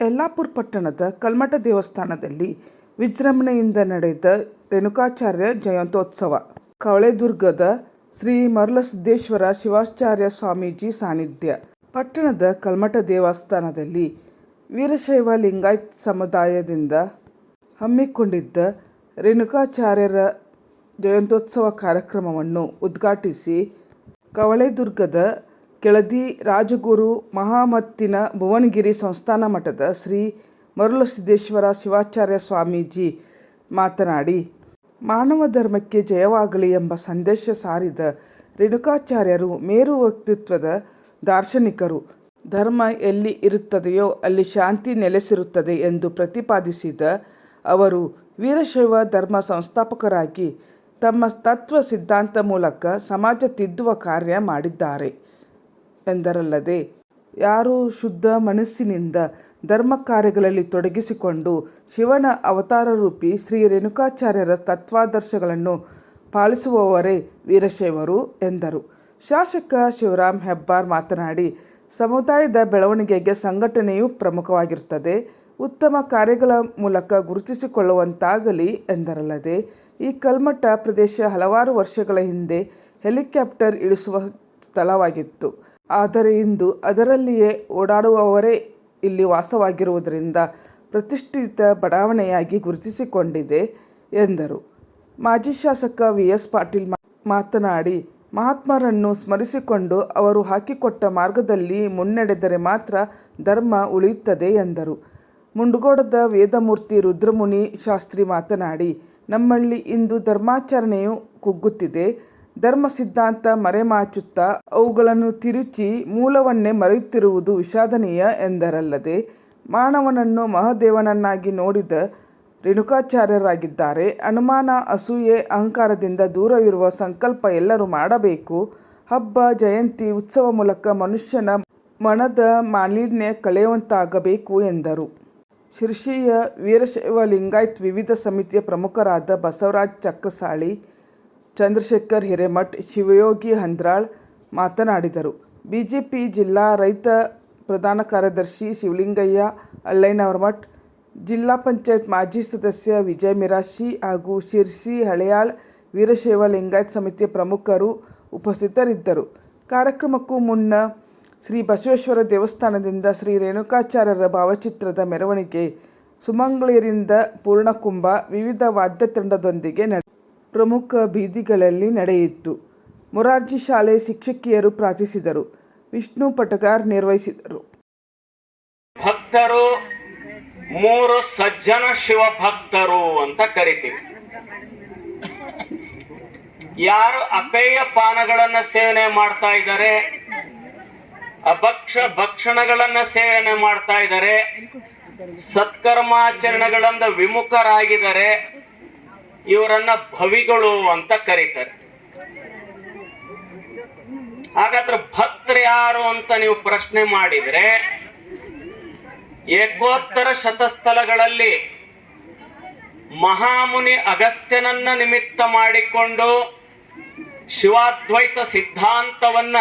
ಯಲ್ಲಾಪುರ ಪಟ್ಟಣದ ಕಲ್ಮಠ ದೇವಸ್ಥಾನದಲ್ಲಿ ವಿಜೃಂಭಣೆಯಿಂದ ನಡೆದ ರೇಣುಕಾಚಾರ್ಯ ಜಯಂತ್ಯೋತ್ಸವ. ಕವಳೆದುರ್ಗದ ಶ್ರೀ ಮರುಳಸಿದ್ದೇಶ್ವರ ಶಿವಾಚಾರ್ಯ ಸ್ವಾಮೀಜಿ ಸಾನ್ನಿಧ್ಯ. ಪಟ್ಟಣದ ಕಲ್ಮಠ ದೇವಸ್ಥಾನದಲ್ಲಿ ವೀರಶೈವ ಲಿಂಗಾಯತ ಸಮುದಾಯದಿಂದ ಹಮ್ಮಿಕೊಂಡಿದ್ದ ರೇಣುಕಾಚಾರ್ಯರ ಜಯಂತ್ಯೋತ್ಸವ ಕಾರ್ಯಕ್ರಮವನ್ನು ಉದ್ಘಾಟಿಸಿ ಕವಳೆದುರ್ಗದ ಕೆಳದಿ ರಾಜಗುರು ಮಹಾಮತ್ತಿನ ಭುವನಗಿರಿ ಸಂಸ್ಥಾನ ಮಠದ ಶ್ರೀ ಮರುಳಸಿದ್ದೇಶ್ವರ ಶಿವಾಚಾರ್ಯ ಸ್ವಾಮೀಜಿ ಮಾತನಾಡಿ, ಮಾನವ ಧರ್ಮಕ್ಕೆ ಜಯವಾಗಲಿ ಎಂಬ ಸಂದೇಶ ಸಾರಿದ ರೇಣುಕಾಚಾರ್ಯರು ಮೇರು ವ್ಯಕ್ತಿತ್ವದ ದಾರ್ಶನಿಕರು. ಧರ್ಮ ಎಲ್ಲಿ ಇರುತ್ತದೆಯೋ ಅಲ್ಲಿ ಶಾಂತಿ ನೆಲೆಸಿರುತ್ತದೆ ಎಂದು ಪ್ರತಿಪಾದಿಸಿದ ಅವರು ವೀರಶೈವ ಧರ್ಮ ಸಂಸ್ಥಾಪಕರಾಗಿ ತಮ್ಮ ತತ್ವ ಸಿದ್ಧಾಂತ ಮೂಲಕ ಸಮಾಜ ತಿದ್ದುವ ಕಾರ್ಯ ಮಾಡಿದ್ದಾರೆ ಎಂದರಲ್ಲದೆ, ಯಾರು ಶುದ್ಧ ಮನಸ್ಸಿನಿಂದ ಧರ್ಮ ಕಾರ್ಯಗಳಲ್ಲಿ ತೊಡಗಿಸಿಕೊಂಡು ಶಿವನ ಅವತಾರ ರೂಪಿ ಶ್ರೀ ರೇಣುಕಾಚಾರ್ಯರ ತತ್ವಾದರ್ಶಗಳನ್ನು ಪಾಲಿಸುವವರೇ ವೀರಶೈವರು ಎಂದರು. ಶಾಸಕ ಶಿವರಾಮ್ ಹೆಬ್ಬಾರ್ ಮಾತನಾಡಿ, ಸಮುದಾಯದ ಬೆಳವಣಿಗೆಗೆ ಸಂಘಟನೆಯು ಪ್ರಮುಖವಾಗಿರುತ್ತದೆ. ಉತ್ತಮ ಕಾರ್ಯಗಳ ಮೂಲಕ ಗುರುತಿಸಿಕೊಳ್ಳುವಂತಾಗಲಿ ಎಂದರಲ್ಲದೆ, ಈ ಕಲ್ಮಠ ಪ್ರದೇಶ ಹಲವಾರು ವರ್ಷಗಳ ಹಿಂದೆ ಹೆಲಿಕಾಪ್ಟರ್ ಇಳಿಸುವ ಸ್ಥಳವಾಗಿತ್ತು. ಆದರೆ ಇಂದು ಅದರಲ್ಲಿಯೇ ಓಡಾಡುವವರೇ ಇಲ್ಲಿ ವಾಸವಾಗಿರುವುದರಿಂದ ಪ್ರತಿಷ್ಠಿತ ಬಡಾವಣೆಯಾಗಿ ಗುರುತಿಸಿಕೊಂಡಿದೆ ಎಂದರು. ಮಾಜಿ ಶಾಸಕ ವಿ.ಎಸ್. ಪಾಟೀಲ್ ಮಾತನಾಡಿ, ಮಹಾತ್ಮರನ್ನು ಸ್ಮರಿಸಿಕೊಂಡು ಅವರು ಹಾಕಿಕೊಟ್ಟ ಮಾರ್ಗದಲ್ಲಿ ಮುನ್ನಡೆದರೆ ಮಾತ್ರ ಧರ್ಮ ಉಳಿಯುತ್ತದೆ ಎಂದರು. ಮುಂಡಗೋಡದ ವೇದಮೂರ್ತಿ ರುದ್ರಮುನಿ ಶಾಸ್ತ್ರಿ ಮಾತನಾಡಿ, ನಮ್ಮಲ್ಲಿ ಇಂದು ಧರ್ಮಾಚರಣೆಯು ಕುಗ್ಗುತ್ತಿದೆ. ಧರ್ಮ ಸಿದ್ಧಾಂತ ಮರೆಮಾಚುತ್ತಾ ಅವುಗಳನ್ನು ತಿರುಚಿ ಮೂಲವನ್ನೇ ಮರೆಯುತ್ತಿರುವುದು ವಿಷಾದನೀಯ ಎಂದರಲ್ಲದೆ, ಮಾನವನನ್ನು ಮಹಾದೇವನನ್ನಾಗಿ ನೋಡಿದ ರೇಣುಕಾಚಾರ್ಯರಾಗಿದ್ದಾರೆ. ಅನುಮಾನ, ಅಸೂಯೆ, ಅಹಂಕಾರದಿಂದ ದೂರವಿರುವ ಸಂಕಲ್ಪ ಎಲ್ಲರೂ ಮಾಡಬೇಕು. ಹಬ್ಬ, ಜಯಂತಿ, ಉತ್ಸವ ಮೂಲಕ ಮನುಷ್ಯನ ಮನದ ಮಾಲಿನ್ಯ ಕಳೆಯುವಂತಾಗಬೇಕು ಎಂದರು. ಶಿರಸಿಯ ವೀರಶೈವ ಲಿಂಗಾಯತ ವಿವಿಧ ಸಮಿತಿಯ ಪ್ರಮುಖರಾದ ಬಸವರಾಜ ಚಕ್ಕಸಾಳಿ, ಚಂದ್ರಶೇಖರ್ ಹಿರೇಮಠ, ಶಿವಯೋಗಿ ಹಂದ್ರಾಳ್ ಮಾತನಾಡಿದರು. ಬಿಜೆಪಿ ಜಿಲ್ಲಾ ರೈತ ಪ್ರಧಾನ ಕಾರ್ಯದರ್ಶಿ ಶಿವಲಿಂಗಯ್ಯ ಅಳ್ಳೈನವರಮಠ, ಜಿಲ್ಲಾ ಪಂಚಾಯತ್ ಮಾಜಿ ಸದಸ್ಯ ವಿಜಯ ಮಿರಾಶಿ ಹಾಗೂ ಶಿರಸಿ ಹಳೆಯಾಳ್ ವೀರಶೈವ ಲಿಂಗಾಯತ ಸಮಿತಿಯ ಪ್ರಮುಖರು ಉಪಸ್ಥಿತರಿದ್ದರು. ಕಾರ್ಯಕ್ರಮಕ್ಕೂ ಮುನ್ನ ಶ್ರೀ ಬಸವೇಶ್ವರ ದೇವಸ್ಥಾನದಿಂದ ಶ್ರೀ ರೇಣುಕಾಚಾರ್ಯರ ಭಾವಚಿತ್ರದ ಮೆರವಣಿಗೆ ಸುಮಂಗಳೂರಿನಿಂದ ಪೂರ್ಣಕುಂಭ ವಿವಿಧ ವಾದ್ಯ ತಂಡದೊಂದಿಗೆ ಪ್ರಮುಖ ಬೀದಿಗಳಲ್ಲಿ ನಡೆಯಿತು. ಮೊರಾರ್ಜಿ ಶಾಲೆ ಶಿಕ್ಷಕಿಯರು ಪ್ರಾರ್ಥಿಸಿದರು. ವಿಷ್ಣು ಪಟಗಾರ್ ನಿರ್ವಹಿಸಿದರು. ಭಕ್ತರು ಮೂರು ಸಜ್ಜನ ಶಿವ ಭಕ್ತರು ಅಂತ ಕರಿತೀವಿ. ಯಾರು ಅಪೇಯ ಪಾನಗಳನ್ನ ಸೇವನೆ ಮಾಡ್ತಾ ಇದ್ದಾರೆ, ಭಕ್ಷಣಗಳನ್ನ ಸೇವನೆ ಮಾಡ್ತಾ ಇದ್ದಾರೆ, ಸತ್ಕರ್ಮಾಚರಣೆಗಳಿಂದ ವಿಮುಖರಾಗಿದ್ದಾರೆ, ಇವರನ್ನ ಭವಿಗಳು ಅಂತ ಕರೀತಾರೆ. ಹಾಗಾದ್ರೆ ಭಕ್ತರು ಯಾರು ಅಂತ ನೀವು ಪ್ರಶ್ನೆ ಮಾಡಿದ್ರೆ, ಏಕೋತ್ತರ ಶತಸ್ಥಲಗಳಲ್ಲಿ ಮಹಾಮುನಿ ಅಗಸ್ತ್ಯನನ್ನ ನಿಮಿತ್ತ ಮಾಡಿಕೊಂಡು ಶಿವಾದ್ವೈತ ಸಿದ್ಧಾಂತವನ್ನ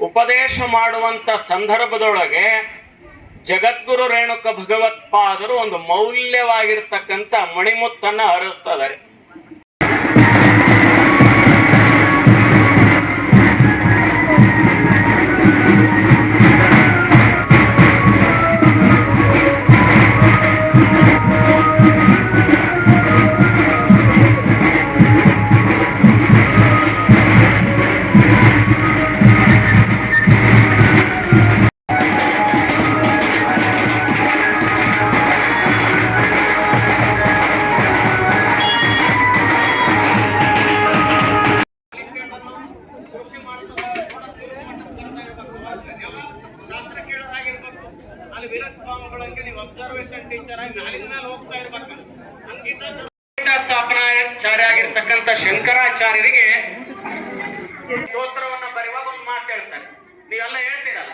ಉಪದೇಶ ಮಾಡುವಂತ ಸಂದರ್ಭದೊಳಗೆ ಜಗದ್ಗುರು ರೇಣುಕ ಭಗವತ್ಪಾದರು ಒಂದು ಮೌಲ್ಯವಾಗಿರ್ತಕ್ಕಂಥ ಮಣಿಮುತ್ತನ್ನ ಹರಿಸ್ತಾರೆ. ಸ್ಥಾಪನಾಚಾರ್ಯ ಆಗಿರ್ತಕ್ಕಂಥ ಶಂಕರಾಚಾರ್ಯರಿಗೆ ಸ್ತೋತ್ರವನ್ನ ಬರೆಯುವಾಗ ಒಂದು ಮಾತು ಹೇಳ್ತಾರೆ. ನೀವೆಲ್ಲ ಹೇಳ್ತೀರಲ್ಲ,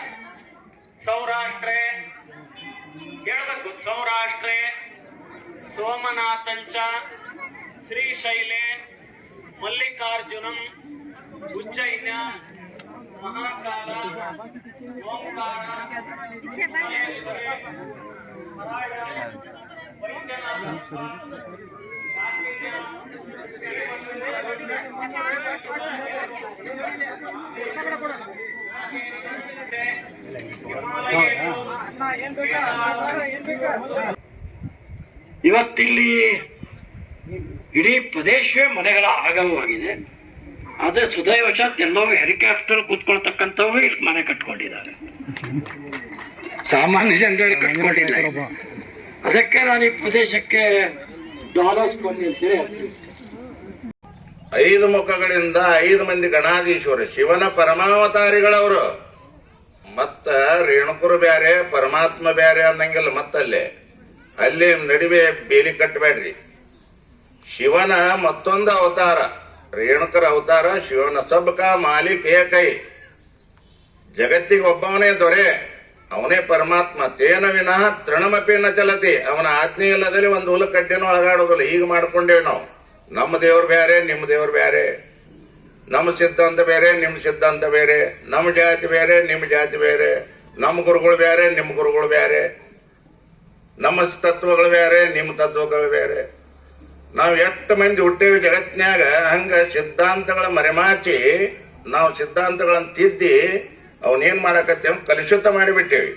ಸೌರಾಷ್ಟ್ರೇ ಹೇಳ್ಬೇಕು, ಸೌರಾಷ್ಟ್ರೇ ಸೋಮನಾಥಂಚ ಶ್ರೀಶೈಲೆ ಮಲ್ಲಿಕಾರ್ಜುನಂ ಉಜ್ಜೈನ ಮಹಾಕಾಲ ಓಂಕಾರ ಇವತ್ತಿಲ್ಲಿ ಇಡೀ ಪ್ರದೇಶವೇ ಮನೆಗಳ ಆಗಮವಾಗಿದೆ. ಆದರೆ ಸುದೈವಶಾತ್ ಎಲ್ಲವೂ ಹೆಲಿಕಾಪ್ಟರ್ ಕೂತ್ಕೊಳ್ತಕ್ಕಂಥವು ಇಲ್ಲಿ ಮನೆ ಕಟ್ಕೊಂಡಿದ್ದಾರೆ, ಸಾಮಾನ್ಯ ಜನರು ಕಟ್ಕೊಂಡಿಲ್ಲ. ಅದಕ್ಕೆ ನಾನು ಈ ಪ್ರದೇಶಕ್ಕೆ ದ್ವಾರಸ್ಪಂದಿ ಅಂತೇಳಿ ಹೇಳ್ತೀನಿ. 5 ಮುಖಗಳಿಂದ 5 ಮಂದಿ ಗಣಾಧೀಶ್ವರ ಶಿವನ ಪರಮಾವತಾರಿಗಳವರು. ಮತ್ತ ರೇಣುಕರು ಬ್ಯಾರೆ ಪರಮಾತ್ಮ ಬ್ಯಾರೆ ಅನ್ನಂಗಿಲ್ಲ. ಅಲ್ಲಿ ನಡುವೆ ಬೇಲಿ ಕಟ್ಟಬೇಡ್ರಿ. ಶಿವನ ಮತ್ತೊಂದು ಅವತಾರ ರೇಣುಕರ ಅವತಾರ. ಶಿವನ ಸಬ್ಕ ಮಾಲಿಕ್ ಏಕೈ, ಜಗತ್ತಿಗೆ ಒಬ್ಬವನೇ ದೊರೆ, ಅವನೇ ಪರಮಾತ್ಮ. ತೇನ ವಿನಃ ತೃಣಮಪಿ ನ ಚಲತಿ, ಅವನ ಆಜ್ಞೆ ಇಲ್ಲದಲ್ಲಿ ಒಂದು ಹುಲಕಡ್ಡೆನೂ ಅಳಗಾಡೋದಿಲ್ಲ. ಈಗ ಮಾಡ್ಕೊಂಡೇವಿ ನಾವು. ನಮ್ಮ ದೇವ್ರು ಬೇರೆ, ನಿಮ್ಮ ದೇವ್ರು ಬೇರೆ, ನಮ್ಮ ಸಿದ್ಧಾಂತ ಬೇರೆ, ನಿಮ್ಮ ಸಿದ್ಧಾಂತ ಬೇರೆ, ನಮ್ಮ ಜಾತಿ ಬೇರೆ, ನಿಮ್ಮ ಜಾತಿ ಬೇರೆ, ನಮ್ಮ ಗುರುಗಳು ಬೇರೆ, ನಿಮ್ಮ ಗುರುಗಳು ಬೇರೆ, ನಮ್ಮ ತತ್ವಗಳು ಬೇರೆ, ನಿಮ್ಮ ತತ್ವಗಳು ಬೇರೆ. ನಾವು ಎಷ್ಟು ಮಂದಿ ಹುಟ್ಟೇವಿ ಜಗತ್ನ್ಯಾಗ, ಹಂಗ ಸಿದ್ಧಾಂತಗಳ ಮರೆಮಾಚಿ ನಾವು ಸಿದ್ಧಾಂತಗಳನ್ನು ತಿದ್ದಿ ಅವನೇನ್ ಮಾಡಕತ್ತೇವೆ, ಕಲುಷಿತ ಮಾಡಿಬಿಟ್ಟೇವಿ.